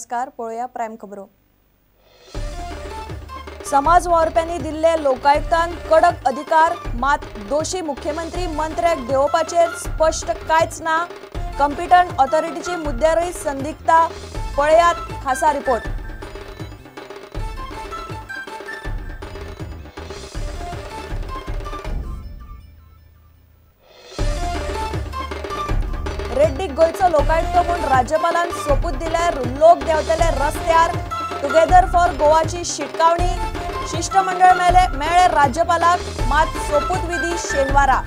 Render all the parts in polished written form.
नमस्कार, पळोवया प्राइम खबरो। समाज वावरप्यांनी दिल्ले लोकायुक्तान कडक अधिकार, मात दोषी मुख्यमंत्री मंत्र्याक देवपाचेर स्पष्ट कांयच ना। कॉम्पिटंट ऑथॉरिटीची मुद्द्यारूय संदिग्धता, पळयात खासा रिपोर्ट। रेड्डीक गोयचो लोकायुक्त म्हणून राज्यपालान सोपूत दिल्यार लोक देंवतले रस्त्यार। टुगेदर फॉर गोवाची शिटकावणी, शिष्टमंडळ मेळ्ळे राज्यपालाक, मात सोपूत विधी शेनवारा।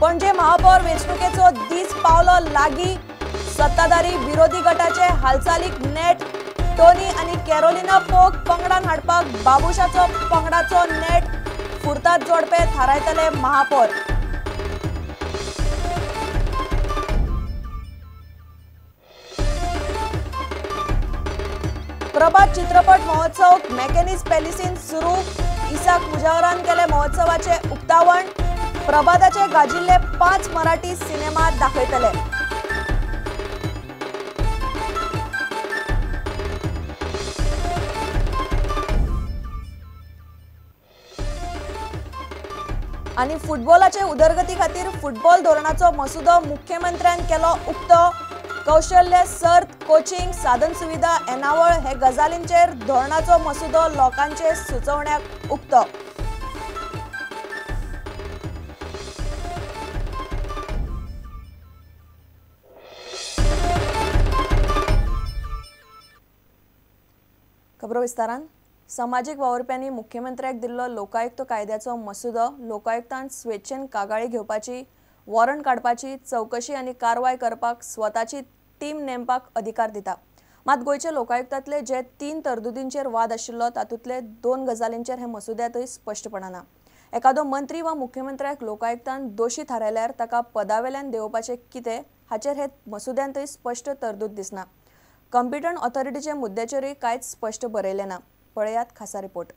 पणजे महापौर वेंचणुकेचो दीस पावलो लागी। सत्ताधारी विरोधी गटाचे हालचालीक नेट। टोनी आणि कॅरोलिना पोक पंगडान हाडपाक बाबुशाचो पंगडाचो नेट। फुर्तात जोडपे थारायतले महापौर। प्रभात चित्रपट महोत्सव मॅकेनिज पॅलिसीन सुरू। इसाक मुजावरान केले महोत्सवाचे उक्तावण। प्रभाताचे गाजिल्ले 5 मराठी सिनेमा दाखयतले। आणि फुटबॉलाचे उदरगती खातीर फुटबॉल धोरणाचो मसुदो मुख्यमंत्र्यान केलो उक्तो। कौशल्य सर्त, कोचिंग, साधन सुविधा, एनावळ हे गजालींचेर धोरणाचो मसुदो लोकांचे सुचोवण्याक उक्तो। खबरो विस्तारान। सामाजिक वावरप्यांनी मुख्यमंत्र्याक दिल्लो लोकायुक्त कायद्याचो मसुदो लोकायुक्तान स्वेच्छेन कागाळी घेवपाची, वॉरंट काडपाची, चौकशी आनी कारवाय करपाक स्वताची टीम नेमपाक अधिकार दिता। मात गोयचे लोकायुक्तांतले जे 3 तरतुदींचेर वाद आशिल्लो तातूंतले 2 गजालींचेर हे मसुद्यांतय स्पश्टपणां ना। एखादो मंत्री वा मुख्यमंत्र्याक लोकायुक्तान दोशी थारायल्यार ताका पदावेल्यान देंवोवपाचें कितें हाचेर हे मसुद्यांतय स्पश्ट तरतूद दिसना। कॉम्पिटंट ऑथॉरिटीचे मुद्द्याचेरूय कांयच स्पश्ट बरयलें ना। पळयात खासा रिपोर्ट।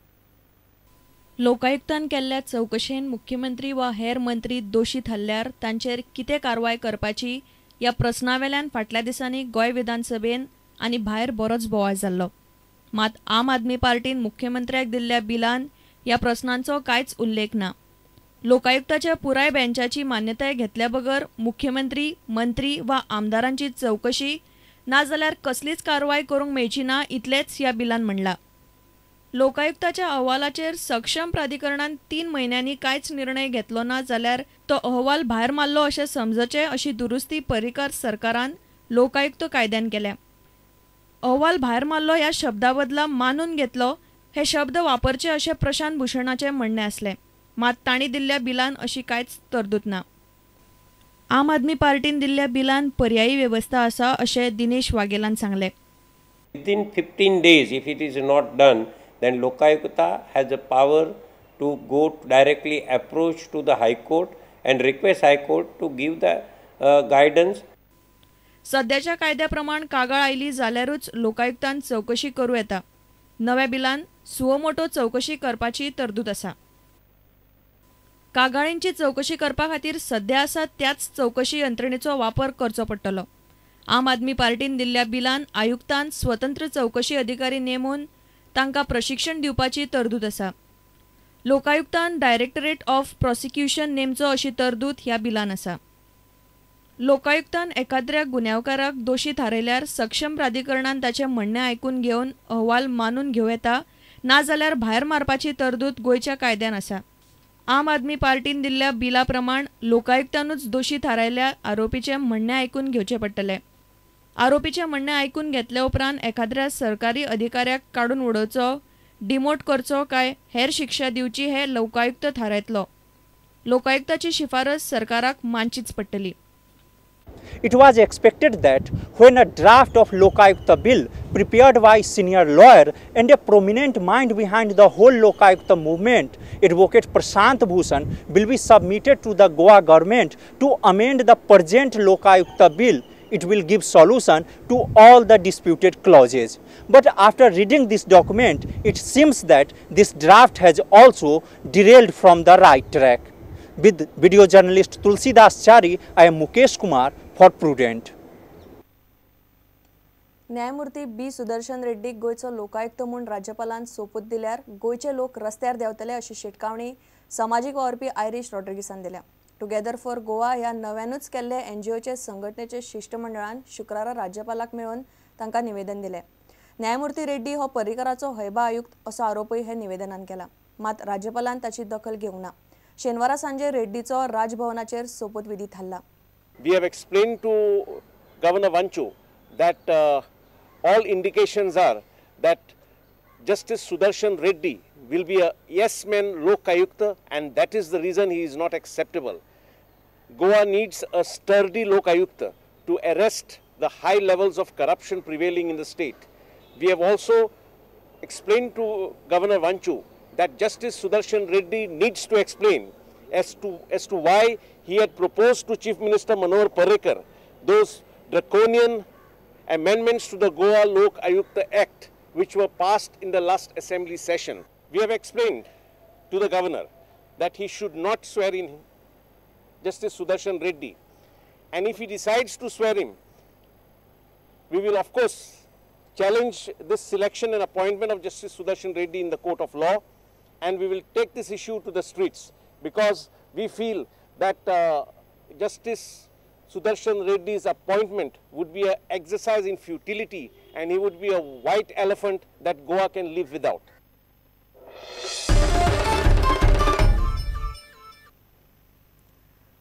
लोकायुक्तान केल्ल्या चौकशेन मुख्यमंत्री वा हेर मंत्री दोशी थारल्यार तांचेर कितें कारवाय करपाची ह्या प्रस्नावेल्यान फाटल्या दिसांनी गोंय विधानसभेन आनी भायर बरोच बोवाळ जाल्लो। मात आम आदमी पार्टीन मुख्यमंत्र्याक दिल्ल्या बिलान ह्या प्रस्नांचो कांयच उल्लेख ना। लोकायुक्ताच्या पुराय बेंचाची मान्यताय घेतल्या बगर मुख्यमंत्री, मंत्री वा आमदारांची चौकशी नाजाल्यार कसलीच कारवाय करूंक मेळची ना इतलेच ह्या बिलान म्हणला। लोकायुक्ताच्या अहवालाचेर सक्षम प्राधिकरणान 3 म्हयन्यांनी कांयच निर्णय घेतलो ना जाल्यार तो अहवाल भायर मारलो अशें समजचे अशी दुरुस्ती पर्रीकार सरकारान लोकायुक्त कायद्यान केल्या। अहवाल भायर मारलो ह्या शब्दा बदला मानून घेतलो हे शब्द वापरचे अशें प्रशांत भूषणाचें म्हणणें आसलें। मात तांणी दिल्ल्या बिलान अशी कांयच तरतूद ना। आम आदमी पार्टीन दिल्ल्या बिलान पर्यायी व्यवस्था आसा अशें दिनेश वाघेलान सांगलें। Within 15 days, if it is not done, then Lokayukta has the power to go directly approach to the High Court and request High Court to give the guidance. सध्याच्या कायद्याप्रमाण कागाळ आयली जाल्यारूच लोकायुक्तान चौकशी करूं येता। नव्या बिलान सुमोटो चौकशी करपाची तरतूद आसा। कागाळींची चौकशी करपा खातीर सध्या आसा त्याच चौकशी यंत्रणेचो वापर करचो पडटलो। आम आदमी पार्टीन दिल्ल्या बिलान आयुक्तान स्वतंत्र चौकशी अधिकारी नेमून तांकां प्रशिक्षण दिवपाची तरतूद आसा। लोकायुक्तान डायरेक्टरेट ऑफ प्रॉसिक्युशन नेमचो अशी तरतूद ह्या बिलान आसा। लोकायुक्तान एखाद्या गुन्यांवकाराक दोशी थारयल्यार सक्षम प्राधिकरणान ताचें म्हणणें आयकून घेवन अहवाल मानून घेवं येता, नाजाल्यार भायर मारपाची तरतूद गोंयच्या कायद्यान आसा। आम आदमी पार्टीन दिल्ल्या बिला प्रमाण लोकायुक्तानूच दोशी थारायल्या आरोपीचें म्हणणें आयकून घेवचें पडटलें। आरोपीचें म्हणणें आयकून घेतल्या उपरांत एखाद्या सरकारी अधिकाऱ्याक काडून उडोवचो, डिमोट करचो काय हेर शिक्षा दिवची हे लोकायुक्त थारायतलो। लोकायुक्ताची शिफारस सरकाराक मानचीच पडटली। It was expected that when a draft of Lokayukta bill prepared by senior lawyer and a prominent mind behind the whole Lokayukta movement, Advocate Prashant Bhushan, will be submitted to the Goa government to amend the present Lokayukta bill, it will give solution to all the disputed clauses. But after reading this document, it seems that this draft has also derailed from the right track. With video journalist Tulsidas Chari, I am Mukesh Kumar for Prudent. न्यायमूर्ती बी सुदर्शन रेड्डीक गोयचो लोकायुक्त म्हणून राज्यपालान सोपूत दिल्यार गोयचे लोक रस्त्यार देंवतले अशी शिटकावणी समाजीक वावरपी आयरिश रॉड्रिगीसान दिल्या. टुगेदर फॉर गोवा ह्या नव्यानूच केल्ले एनजीओचे संघटनेचे शिष्टमंडळान शुक्रारा राज्यपालाक मेळून तांकां निवेदन दिलें. न्यायमूर्ती रेड्डी हो पर्रीकाराचो हैबा आयुक्त असो आरोपय हे निवेदनान केला. मात राज्यपालान ताची दखल घेवंक ना. शेनवारा सांजे रेड्डीचो राजभवनाचेर सोपूत विधी थारला. We have explained to Governor Vanchu that all indications are that Justice Sudarshan Reddy will be a yes-man Lokayukta, and that is the reason he is not acceptable. Goa needs a sturdy Lokayukta to arrest the high levels of corruption prevailing in the state. We have also explained to Governor Vanchu that Justice Sudarshan Reddy needs to explain as to why he had proposed to Chief Minister Manohar Parrikar those draconian amendments to the Goa Lok Ayukta Act which were passed in the last assembly session. We have explained to the governor that he should not swear in Justice Sudarshan Reddy, and if he decides to swear him, we will of course challenge this selection and appointment of Justice Sudarshan Reddy in the court of law, and we will take this issue to the streets because we feel that Justice Sudarshan Reddy's appointment would be an exercise in futility, and he would be a white elephant that Goa can live without.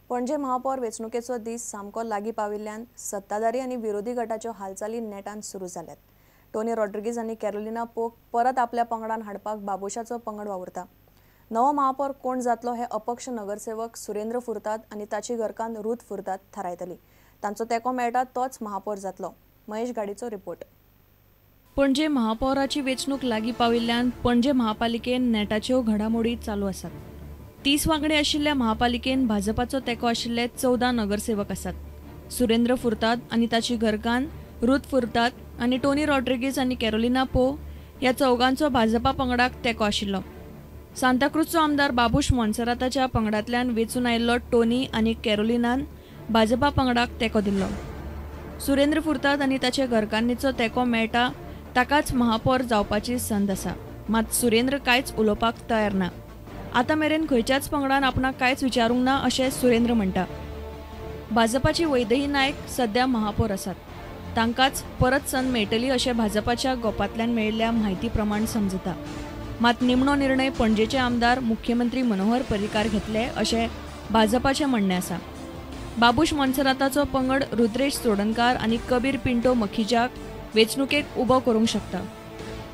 पणजे महापौर वेंचणुकेचो दीस सामको लागीं पाविल्ल्यान सत्ताधारी आनी विरोधी गटाच्यो हालचाली नेटान सुरू जाल्यात. टोनी रॉड्रिगीज आनी कॅरोलिना पोक परत आपल्या पंगडान हाडपाक बाबुशाचो पंगड वावुरता. नवो महापौर कोण जातलो हे अपक्ष नगरसेवक सुरेंद्र फुर्ताद आनी ताची घरकान्न रुथ फुर्ताद थारायतली. तांचो तेंको मेळटा तोच महापौर जातलो. महेश गाडीचो रिपोर्ट. पणजे महापौराची वेंचणूक लागीं पाविल्ल्यान पणजे महापालिकेन नेटाच्यो घडामोडी चालू आसात. 30 वांगडी आशिल्ल्या महापालिकेन भाजपाचो तेंको आशिल्ले 14 नगरसेवक आसात. सुरेंद्र फुर्ताद आनी ताची घरकान्न रुथ फुर्ताद आनी टोनी रॉड्रिगीज आनी कॅरोलिना पो ह्या चौगांचो भाजपा पंगडाक तेंको आशिल्लो. सांताक्रूजचो आमदार बाबूश मोन्सेराताच्या पंगडांतल्यान वेंचून आयिल्लो टोनी आनी कॅरोलिनान भाजपा पंगडाक तेंको दिल्लो. सुरेंद्र फुर्ताद आनी ताचे घरकान्नीचो तेंको मेळटा ताकाच महापौर जावपाची संद आसा. मात सुरेंद्र कांयच उलोवपाक तयार ना. आतां मेरेन खंयच्याच पंगडान आपणाक कांयच विचारूंक ना अशें सुरेंद्र म्हणटा. भाजपाची वैदेही नायक सध्या महापौर आसात. तांकांच परत संद मेळटली अशें भाजपाच्या गोपांतल्यान मेळिल्ल्या म्हायती प्रमाण समजता. मात निमणो निर्णय पणजेचे आमदार मुख्यमंत्री मनोहर पर्रीकार घेतले अशें भाजपाचें म्हणणें आसा. बाबूश मोन्सेराताचो पंगड रुद्रेश सोडणकार आनी कबीर पिंटो मखीजाक वेंचणुकेक उबो करूंक शकता.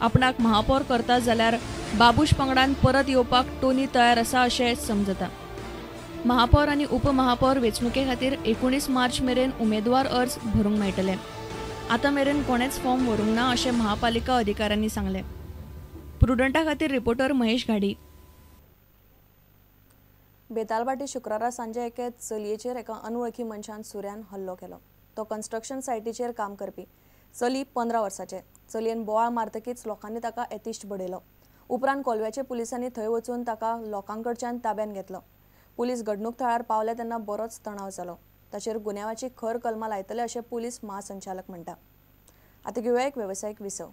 आपणाक महापौर करता जाल्यार बाबूश पंगडान परत येवपाक टोनी तयार आसा अशें समजता. महापौर आनी उपमहापौर वेंचणुके खातीर 19 मार्च मेरेन उमेदवार अर्ज भरूंक मेळटले. आतां मेरेन कोणेच फॉर्म व्हरूंक ना अशें महापालिका अधिकाऱ्यांनी सांगलें. प्रुडंटा खातीर रिपोर्टर महेश गाडी. बेतालबाटी शुक्रारा सांजे एके चलयेचेर एका अनवळखी मनशान सुऱ्यान हल्लो केलो. तो कन्स्ट्रक्शन सायटीचेर काम करपी. चली 15 वर्साचे. चलयेन बोवाळ मारतकीच लोकांनी ताका एतिश्ट बडयलो. उपरांत कोलव्याचे पुलिसांनी थंय वचून ताका लोकांकडच्यान ताब्यात घेतलो. पुलीस घडणूक थळार पावले तेन्ना बरोच तणाव जालो. ताचेर गुन्यांवाची खर कलमां लायतले अशें पुलीस महासंचालक म्हणटा. आतां घेवया एक वेवसायीक विसव.